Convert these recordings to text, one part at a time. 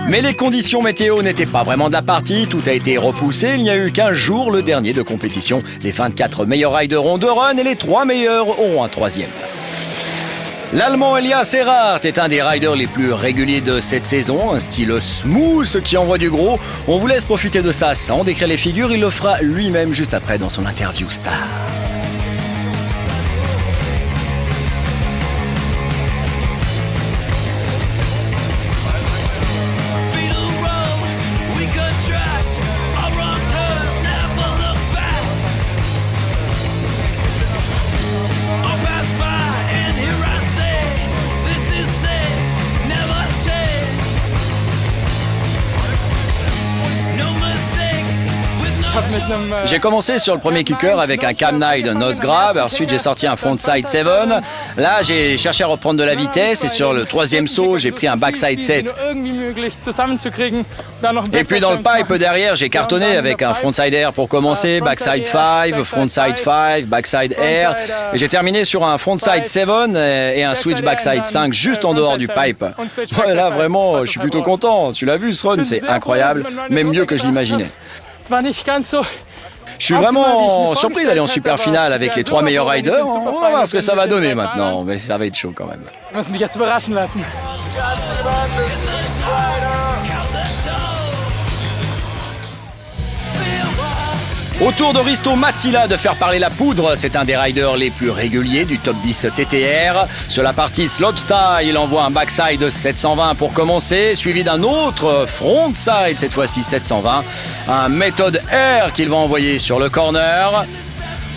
Mais les conditions météo n'étaient pas vraiment de la partie, tout a été repoussé, il n'y a eu qu'un jour, le dernier de compétition. Les 24 meilleurs riders ont 2 runs et les 3 meilleurs auront un 3e. L'Allemand Elias Earhart est un des riders les plus réguliers de cette saison, un style smooth qui envoie du gros. On vous laisse profiter de ça sans décrire les figures, il le fera lui-même juste après dans son interview star. J'ai commencé sur le premier kicker avec un cam nine nose grab, ensuite j'ai sorti un frontside 7. Là j'ai cherché à reprendre de la vitesse et sur le 3e saut j'ai pris un backside 7. Et puis dans le pipe derrière j'ai cartonné avec un frontside air pour commencer, backside 5, frontside 5, backside air. Et j'ai terminé sur un frontside 7 et un switch backside 5 juste en dehors du pipe. Ouais, là vraiment je suis plutôt content, tu l'as vu ce run, c'est incroyable, même mieux que je l'imaginais. Je suis vraiment surpris d'aller en super finale avec les 3 meilleurs riders. On va voir ce que ça va donner maintenant, mais ça va être chaud quand même. Au tour de Risto Mattila de faire parler la poudre, c'est un des riders les plus réguliers du top 10 TTR. Sur la partie slopestyle, il envoie un backside 720 pour commencer, suivi d'un autre frontside, cette fois-ci 720. Un méthode air qu'il va envoyer sur le corner.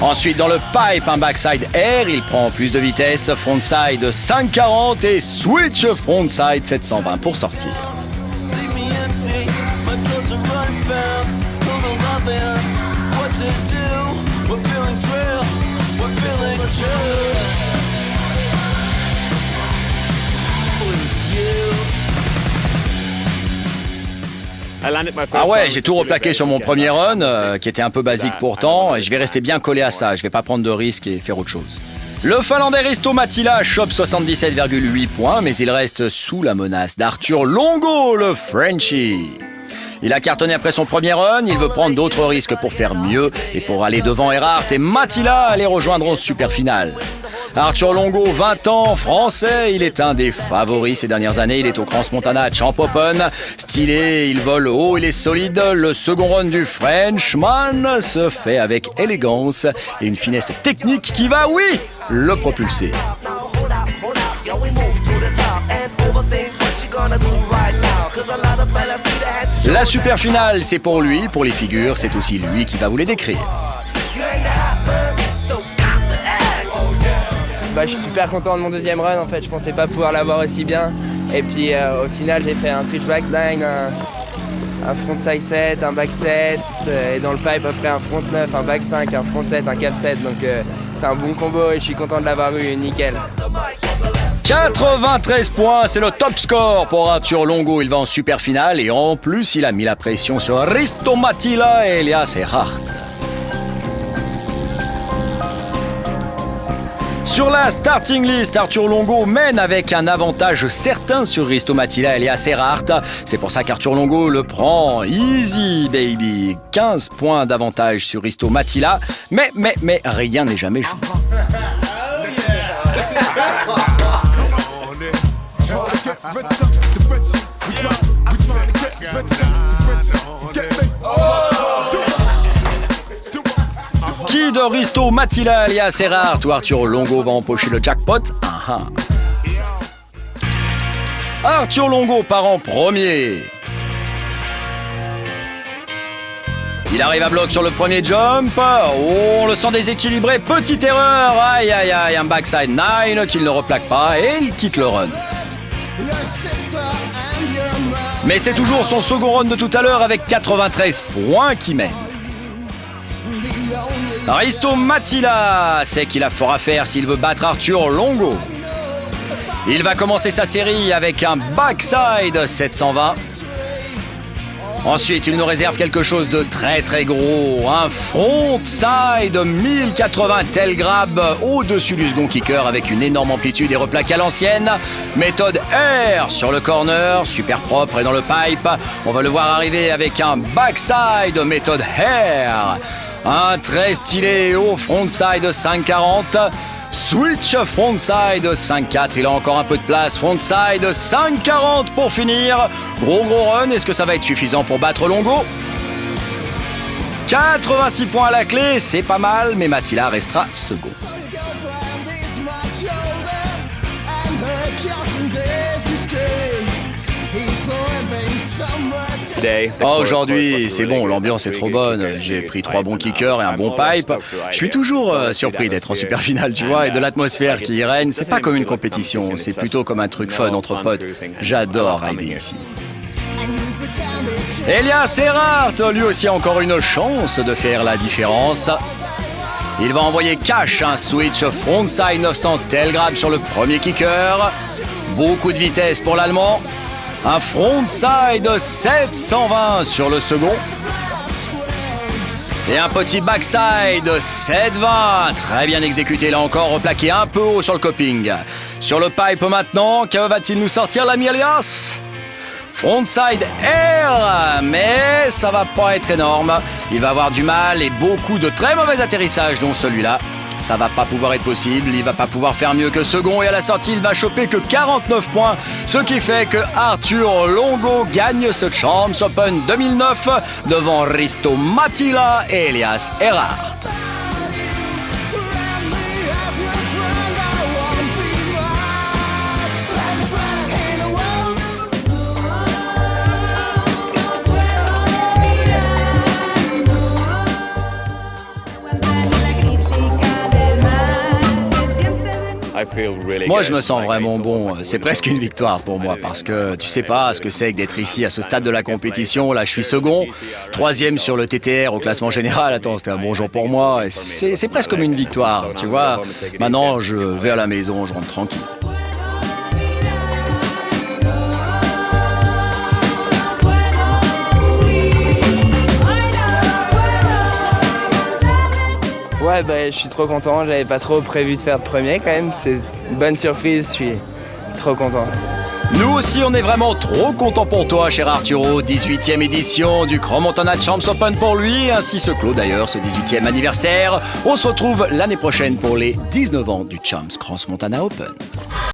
Ensuite, dans le pipe, un backside air, il prend plus de vitesse, frontside 540 et switch frontside 720 pour sortir. Ah ouais, j'ai tout replaqué sur mon premier run, qui était un peu basique pourtant, et je vais rester bien collé à ça, je vais pas prendre de risques et faire autre chose. Le Finlandais Risto Mattila chope 77,8 points, mais il reste sous la menace d'Arthur Longo, le Frenchie. Il a cartonné après son premier run, il veut prendre d'autres risques pour faire mieux et pour aller devant Earhart et Mattila les rejoindront super finale. Arthur Longo, 20 ans, français, il est un des favoris ces dernières années, il est au Crans-Montana Champ Open, stylé, il vole haut, il est solide, le second run du Frenchman se fait avec élégance et une finesse technique qui va, oui, le propulser. La super finale, c'est pour lui, pour les figures, c'est aussi lui qui va vous les décrire. Je suis super content de mon 2e run, en fait, je pensais pas pouvoir l'avoir aussi bien. Et puis au final, j'ai fait un switch backline, un frontside 7, un back 7, et dans le pipe après un front 9, un back 5, un front 7, un cap 7. Donc c'est un bon combo et je suis content de l'avoir eu, nickel. 93 points, c'est le top score pour Arthur Longo. Il va en super finale et en plus, il a mis la pression sur Risto Mattila et Elias Earhart. Sur la starting list, Arthur Longo mène avec un avantage certain sur Risto Mattila et Elias Earhart. C'est pour ça qu'Arthur Longo le prend easy, baby. 15 points d'avantage sur Risto Mattila, mais rien n'est jamais joué. Qui de Risto Mattila, Elias Earhart ou Arthur Longo va empocher le jackpot? Arthur Longo part en premier. Il arrive à bloc sur le premier jump. Oh, on le sent déséquilibré. Petite erreur. Aïe, un backside 9 qu'il ne replaque pas et il quitte le run. Mais c'est toujours son second run de tout à l'heure avec 93 points qui mène. Risto Mattila sait qu'il a fort à faire s'il veut battre Arthur Longo. Il va commencer sa série avec un backside 720. Ensuite, il nous réserve quelque chose de très très gros, un frontside 1080 tail grab au-dessus du second kicker avec une énorme amplitude et replaqué à l'ancienne. Méthode R sur le corner, super propre et dans le pipe. On va le voir arriver avec un backside méthode R. Un très stylé au frontside 540. Switch frontside 5-4, il a encore un peu de place. Frontside 5-40 pour finir. Gros run, est-ce que ça va être suffisant pour battre Longo? 86 points à la clé, c'est pas mal, mais Mattila restera second. Aujourd'hui, c'est bon, l'ambiance est trop bonne. J'ai pris 3 bons kickers et un bon pipe. Je suis toujours surpris d'être en super finale, tu vois, et de l'atmosphère qui y règne. C'est pas comme une compétition, c'est plutôt comme un truc fun entre potes. J'adore rider ici. Elias Earhart, lui aussi a encore une chance de faire la différence. Il va envoyer cash un switch frontside 900 tail grab sur le premier kicker. Beaucoup de vitesse pour l'Allemand. Un frontside 720 sur le second. Et un petit backside 720. Très bien exécuté là encore, replaqué un peu haut sur le coping. Sur le pipe maintenant, que va-t-il nous sortir l'ami Elias? Frontside R, mais ça va pas être énorme. Il va avoir du mal et beaucoup de très mauvais atterrissages, dont celui-là. Ça va pas pouvoir être possible, il va pas pouvoir faire mieux que second et à la sortie il va choper que 49 points, ce qui fait que Arthur Longo gagne ce Champs Open 2009 devant Risto Mattila et Elias Earhart. Moi, je me sens vraiment bon. C'est presque une victoire pour moi parce que tu sais pas ce que c'est que d'être ici à ce stade de la compétition. Là, je suis second, 3e sur le TTR au classement général. Attends, c'était un bon jour pour moi. C'est presque comme une victoire, tu vois. Maintenant, je vais à la maison, je rentre tranquille. Ouais, je suis trop content, j'avais pas trop prévu de faire premier quand même, c'est une bonne surprise, je suis trop content. Nous aussi, on est vraiment trop contents pour toi, cher Arturo. 18e édition du Grand Montana Champs Open pour lui, ainsi se clôt d'ailleurs ce 18e anniversaire. On se retrouve l'année prochaine pour les 19 ans du Champs Cross Montana Open.